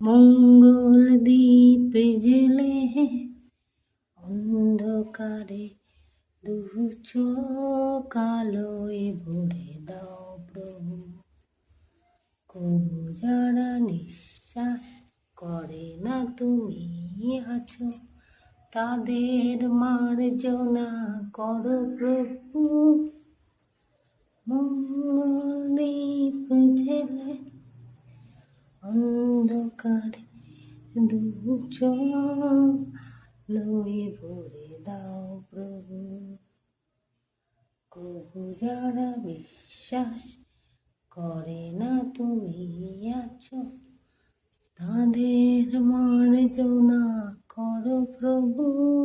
মঙ্গল দ্বীপ জেলে অন্ধকারে দু চোখ আলোয় ভরে দাও প্রভু। কবু যারা নিঃশ্বাস করে না তুমি আছো, তাদের মার্জনা করো প্রভু। মঙ্গল দ্বীপ জেলে অন্ধকারে দু চোখ আলোয় ভরে দাও প্রভু। কবু যারা বিশ্বাস করে না তুমি আছো, তাদের মার্জনা করো প্রভু।